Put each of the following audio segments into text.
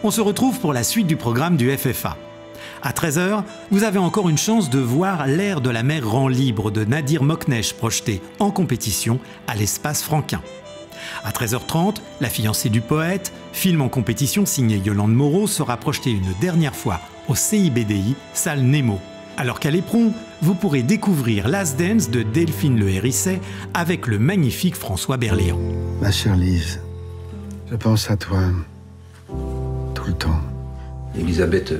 on se retrouve pour la suite du programme du FFA. À 13h, vous avez encore une chance de voir L'air de la mer rend libre de Nadir Moknesh projeté en compétition à l'Espace Franquin. À 13h30, La fiancée du poète, film en compétition signé Yolande Moreau, sera projeté une dernière fois au CIBDI, salle Nemo. Alors qu'à l'Éperon, vous pourrez découvrir Last Dance de Delphine Le Hérisset avec le magnifique François Berléand. Ma chère Lise, je pense à toi tout le temps. Elisabeth,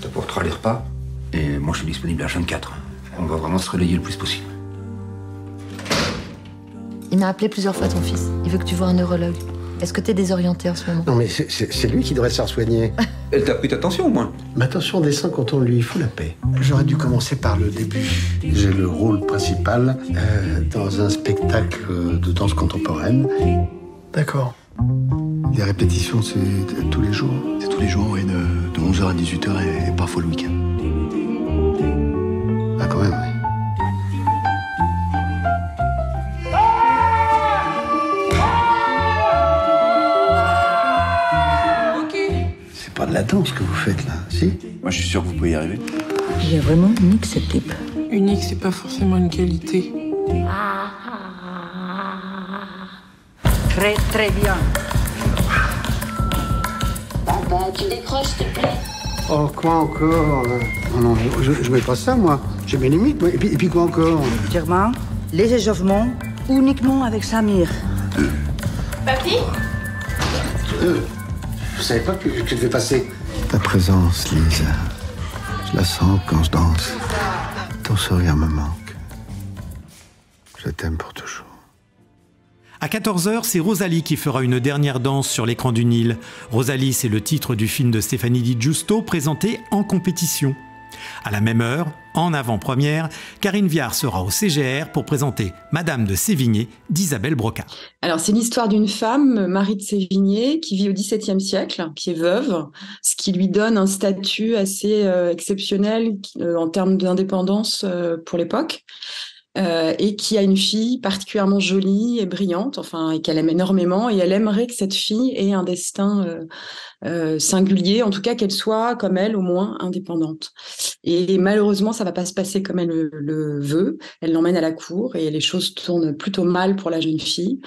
t'apporteras les repas et moi je suis disponible à 24. On va vraiment se relayer le plus possible. Il m'a appelé plusieurs fois ton fils. Il veut que tu vois un neurologue. Est-ce que t'es désorienté en ce moment? Non mais c'est lui qui devrait se faire soigner. Elle t'a pris ta tension au moins? Ma tension descend quand on lui fout la paix. J'aurais dû commencer par le début. J'ai le rôle principal dans un spectacle de danse contemporaine. D'accord. Les répétitions, c'est tous les jours? C'est tous les jours, oui, de 11h à 18h et parfois le week-end. Ah quand même, oui. C'est pas de la danse que vous faites là, si? Moi, je suis sûr que vous pouvez y arriver. Il est vraiment unique, ce type. Unique, c'est pas forcément une qualité. Très, très bien. Papa, tu décroches, s'il te plaît. Oh, quoi encore? Non, je mets pas ça, moi. J'ai mes limites, moi. Et puis quoi encore? Germain, les échauffements, uniquement avec Samir. Papy? Je savais pas que tu devais passer. Ta présence, Lise, je la sens quand je danse. Ton sourire me manque. Je t'aime pour toujours. À 14h, c'est Rosalie qui fera une dernière danse sur l'écran du Nil. Rosalie, c'est le titre du film de Stéphanie Di Giusto présenté en compétition. À la même heure, en avant-première, Karine Viard sera au CGR pour présenter Madame de Sévigné d'Isabelle Brocard. Alors, c'est l'histoire d'une femme, Marie de Sévigné, qui vit au XVIIe siècle, qui est veuve, ce qui lui donne un statut assez exceptionnel en termes d'indépendance pour l'époque. Et qui a une fille particulièrement jolie et brillante, et qu'elle aime énormément, et elle aimerait que cette fille ait un destin singulier, en tout cas qu'elle soit, comme elle, au moins indépendante. Et malheureusement, ça va pas se passer comme elle le veut. Elle l'emmène à la cour et les choses tournent plutôt mal pour la jeune fille.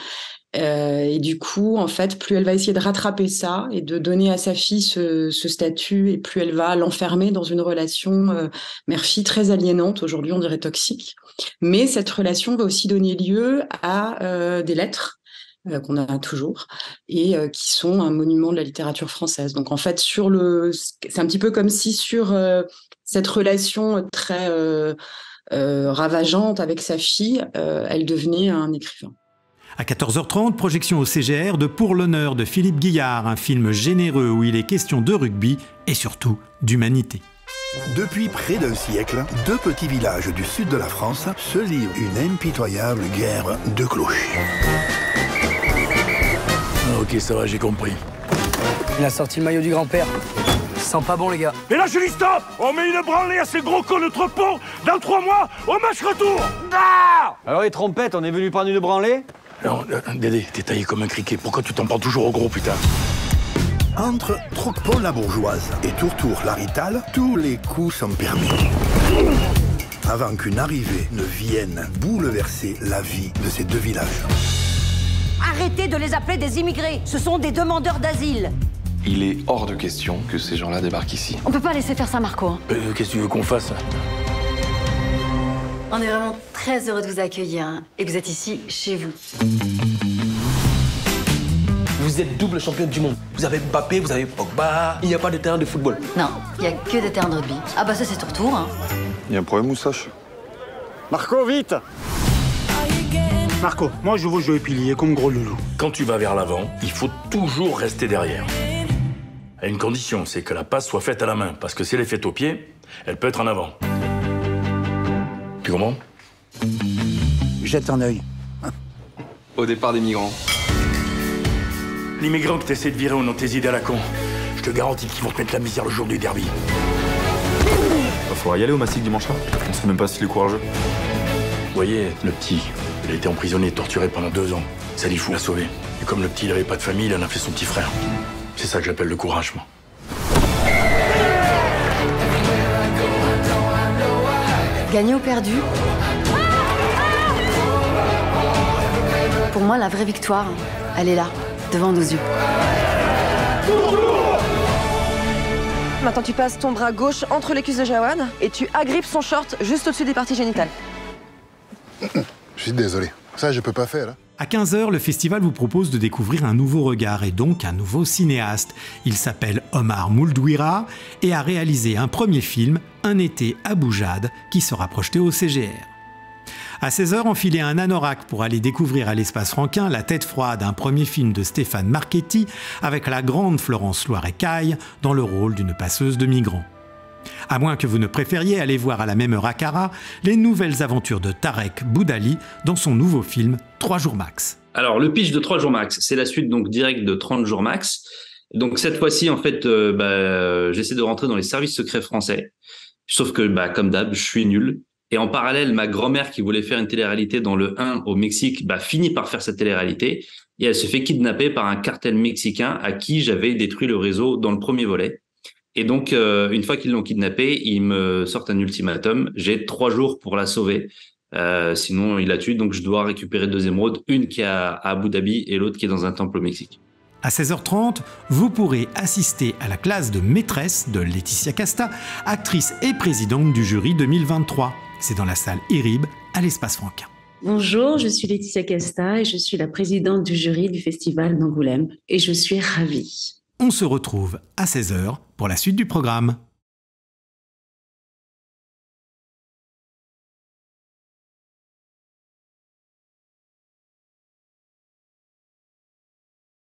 Et du coup, en fait, plus elle va essayer de rattraper ça et de donner à sa fille ce statut, et plus elle va l'enfermer dans une relation mère-fille très aliénante, aujourd'hui on dirait toxique. Mais cette relation va aussi donner lieu à des lettres qu'on a toujours et qui sont un monument de la littérature française. Donc en fait, c'est un petit peu comme si sur cette relation très ravageante avec sa fille, elle devenait un écrivain. À 14h30, projection au CGR de Pour l'honneur de Philippe Guillard, un film généreux où il est question de rugby et surtout d'humanité. Depuis près d'un siècle, deux petits villages du sud de la France se livrent une impitoyable guerre de clochers. Ok, ça va, j'ai compris. Il a sorti le maillot du grand-père. Ça sent pas bon, les gars. Et là, je dis stop! On met une branlée à ces gros cons de Trepont dans 3 mois au match retour! Ah! Alors, les trompettes, on est venu prendre une branlée? Non, Dédé, t'es taillé comme un criquet. Pourquoi tu t'en prends toujours au gros, putain? Entre Trocpont la bourgeoise et Tourtour la Ritale, tous les coups sont permis. Avant qu'une arrivée ne vienne bouleverser la vie de ces deux villages. Arrêtez de les appeler des immigrés. Ce sont des demandeurs d'asile. Il est hors de question que ces gens-là débarquent ici. On peut pas laisser faire ça, Marco. Hein. Qu'est-ce que tu veux qu'on fasse? On est vraiment très heureux de vous accueillir, hein, et que vous êtes ici, chez vous. Vous êtes double championne du monde. Vous avez Mbappé, vous avez Pogba. Il n'y a pas de terrain de football. Non, il n'y a que des terrains de rugby. Ah bah ça, c'est ton retour, hein. Il y a un problème, Moustache? Marco, vite! Marco, moi je veux jouer pilier comme gros loulou. Quand tu vas vers l'avant, il faut toujours rester derrière. À une condition, c'est que la passe soit faite à la main. Parce que si elle est faite au pied, elle peut être en avant. Tu comprends? Jette un œil. Au départ des migrants. L'immigrant que t'essaies de virer au nom de tes idées à la con, je te garantis qu'ils vont te mettre la misère le jour du derby. Il faudra y aller au Massif dimanche soir. On sait même pas s'il est courageux. Vous voyez, le petit, il a été emprisonné et torturé pendant 2 ans. Ça dit fou, l'a sauvé. Et comme le petit, il avait pas de famille, il en a fait son petit frère. C'est ça que j'appelle le courage, moi. Gagné ou perdu? Pour moi, la vraie victoire, elle est là, devant nos yeux. Maintenant, tu passes ton bras gauche entre les cuisses de Jawad et tu agrippes son short juste au-dessus des parties génitales. Je suis désolé. Ça, je peux pas faire. Hein. À 15h, le festival vous propose de découvrir un nouveau regard et donc un nouveau cinéaste. Il s'appelle Omar Mouldouira et a réalisé un premier film, Un été à Boujade, qui sera projeté au CGR. À 16h, enfilez un anorak pour aller découvrir à l'Espace Franquin La tête froide, un premier film de Stéphane Marchetti avec la grande Florence Loiret-Caille dans le rôle d'une passeuse de migrants. À moins que vous ne préfériez aller voir à la même heure à Cara les nouvelles aventures de Tarek Boudali dans son nouveau film 3 jours max. Alors le pitch de 3 jours max, c'est la suite donc directe de 30 jours max. Donc cette fois-ci en fait, j'essaie de rentrer dans les services secrets français. Sauf que comme d'hab, je suis nul. Et en parallèle, ma grand-mère qui voulait faire une télé-réalité dans le 1 au Mexique, finit par faire cette télé-réalité. Et elle se fait kidnapper par un cartel mexicain à qui j'avais détruit le réseau dans le premier volet. Et donc, une fois qu'ils l'ont kidnappée, ils me sortent un ultimatum. J'ai 3 jours pour la sauver. Sinon, ils la tuent. Donc, je dois récupérer 2 émeraudes. Une qui est à Abu Dhabi et l'autre qui est dans un temple au Mexique. À 16h30, vous pourrez assister à la classe de maîtresse de Laetitia Casta, actrice et présidente du jury 2023. C'est dans la salle Irib, à l'Espace Franquin. Bonjour, je suis Laetitia Casta et je suis la présidente du jury du Festival d'Angoulême et je suis ravie. On se retrouve à 16h pour la suite du programme.